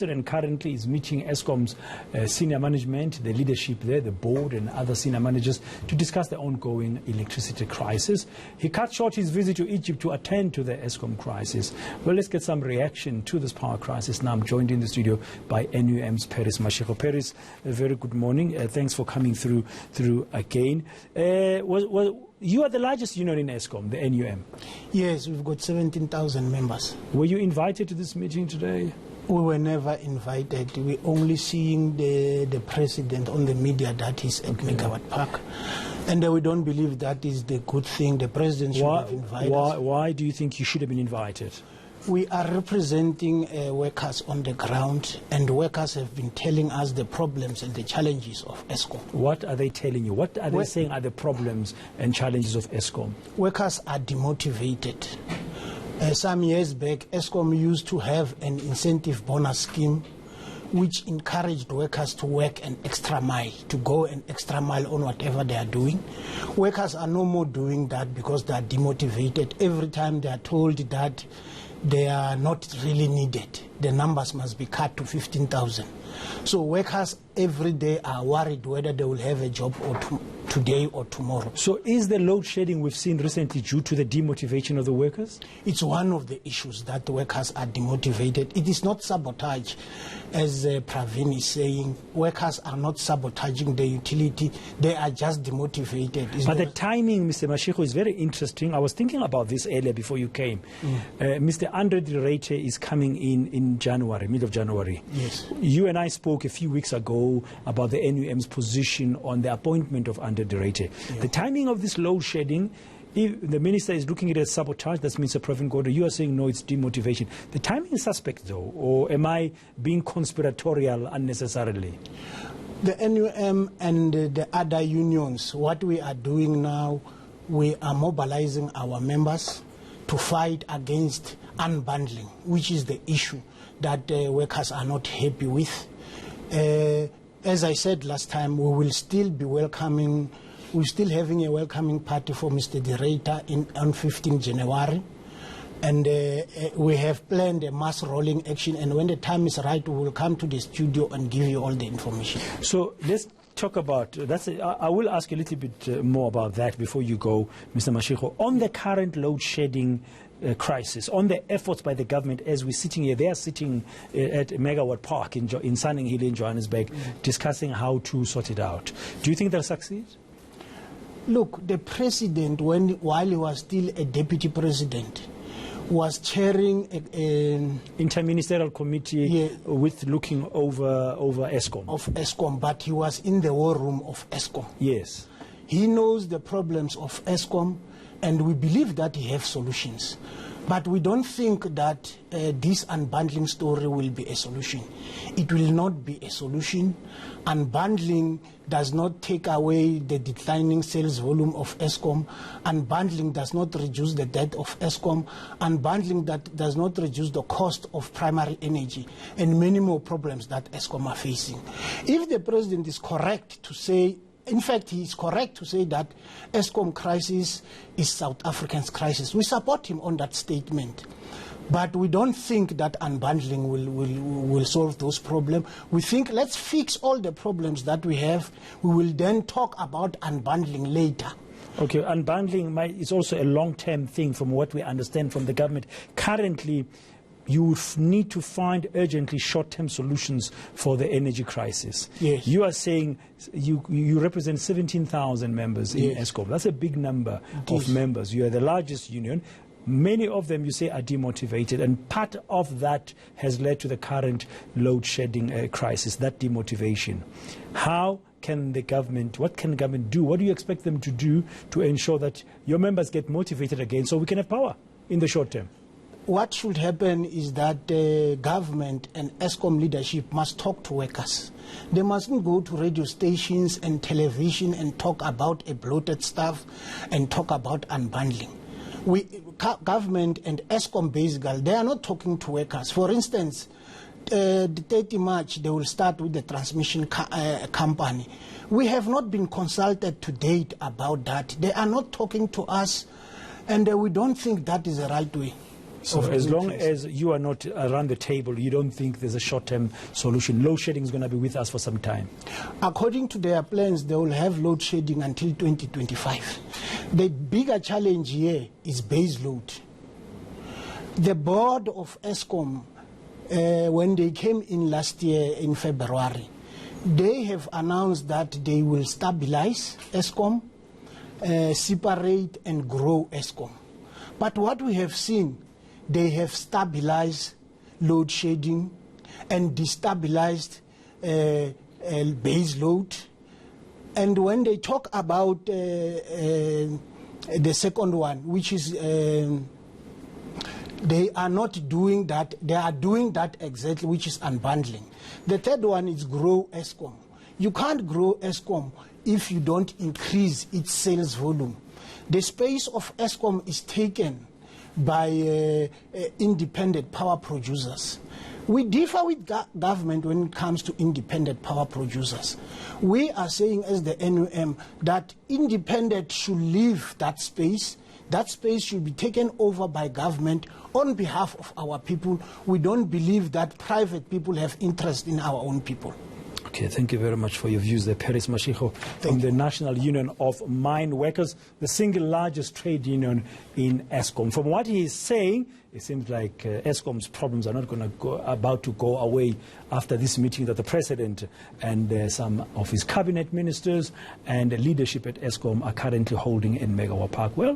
And currently is meeting Eskom's senior management, the leadership there, the board and other senior managers to discuss the ongoing electricity crisis. He cut short his visit to Egypt to attend to the Eskom crisis. Well, let's get some reaction to this power crisis. Now I'm joined in the studio by NUM's Paris Mashego. Paris, a very good morning. Thanks for coming through again. You are the largest union in Eskom, the NUM. Yes, we've got 17,000 members. Were you invited to this meeting today? We were never invited. We're only seeing the president on the media that is at Megawatt Park. And we don't believe that is the good thing. The president should have invited us. Why do you think you should have been invited? We are representing workers on the ground, and workers have been telling us the problems and the challenges of Eskom. What are they telling you? What are they saying are the problems and challenges of Eskom? Workers are demotivated. Some years back, Eskom used to have an incentive bonus scheme which encouraged workers to work an extra mile, to go an extra mile on whatever they are doing. Workers are no more doing that because they are demotivated. Every time they are told that they are not really needed, the numbers must be cut to 15,000. So workers every day are worried whether they will have a job or today or tomorrow. So is the load shedding we've seen recently due to the demotivation of the workers? It's one of the issues that the workers are demotivated. It is not sabotage, as Praveen is saying. Workers are not sabotaging the utility. They are just demotivated. But the timing, Mr. Mashego, is very interesting. I was thinking about this earlier before you came. Mr. Andre de Ruyter is coming in January, mid of January. Yes. You and I spoke a few weeks ago about the NUM's position on the appointment of Andre de Ruyter. Yeah. The timing of this load shedding, if the minister is looking at it as sabotage, that means a Praveen Gordhan. You are saying no, it's demotivation. The timing is suspect though, or am I being conspiratorial unnecessarily? The NUM and the other unions, what we are doing now, we are mobilizing our members to fight against unbundling, which is the issue that workers are not happy with. As I said last time, we will still be welcoming, we're still having a welcoming party for Mr. de Ruyter on 15 January. And we have planned a mass rolling action, and when the time is right, we will come to the studio and give you all the information. So let's talk about, I will ask you a little bit more about that before you go, Mr. Mashego. On the current load shedding crisis, on the efforts by the government as we're sitting here, they are sitting at Megawatt Park in Sunning Hill in Johannesburg, discussing how to sort it out. Do you think they'll succeed? Look, the president, while he was still a deputy president, was chairing an interministerial committee with looking over Eskom. Of Eskom, but he was in the war room of Eskom. Yes. He knows the problems of Eskom, and we believe that he has solutions. But we don't think that this unbundling story will be a solution. It will not be a solution. Unbundling does not take away the declining sales volume of Eskom. Unbundling does not reduce the debt of Eskom. Unbundling does not reduce the cost of primary energy and many more problems that Eskom are facing. If the president is correct to say, in fact, he is correct to say that Eskom crisis is South Africa's crisis. We support him on that statement. But we don't think that unbundling will solve those problems. We think let's fix all the problems that we have. We will then talk about unbundling later. Okay, unbundling is also a long-term thing from what we understand from the government. Currently, you need to find urgently short-term solutions for the energy crisis. Yes. You are saying you represent 17,000 members in Eskom. That's a big number of members. You are the largest union. Many of them, you say, are demotivated, and part of that has led to the current load shedding crisis, that demotivation. How can the government, what can the government do? What do you expect them to do to ensure that your members get motivated again so we can have power in the short term? What should happen is that the government and Eskom leadership must talk to workers. They mustn't go to radio stations and television and talk about a bloated staff and talk about unbundling. Government and Eskom basically, they are not talking to workers. For instance, the 30 March, they will start with the transmission company. We have not been consulted to date about that. They are not talking to us, and we don't think that is the right way. So of as long electricity. as you are not around the table, you don't think there's a short-term solution. Load shedding is going to be with us for some time. According to their plans, they will have load shedding until 2025. The bigger challenge here is base load. The board of Eskom, when they came in last year in February, they have announced that they will stabilize Eskom, separate and grow Eskom. But what we have seen, they have stabilized load shedding and destabilized base load. And when they talk about the second one, which is they are not doing that, they are doing that exactly, which is unbundling. The third one is grow Eskom. You can't grow Eskom if you don't increase its sales volume. The space of Eskom is taken by independent power producers. We differ with government when it comes to independent power producers. We are saying as the NUM that independent should leave that space. That space should be taken over by government on behalf of our people. We don't believe that private people have interest in our own people. Okay, thank you very much for your views there, Paris Mashiko from the National Union of Mine Workers, the single largest trade union in Eskom. From what he is saying, it seems like Eskom's problems are not about to go away after this meeting that the president and some of his cabinet ministers and leadership at Eskom are currently holding in Megawa Park. Well,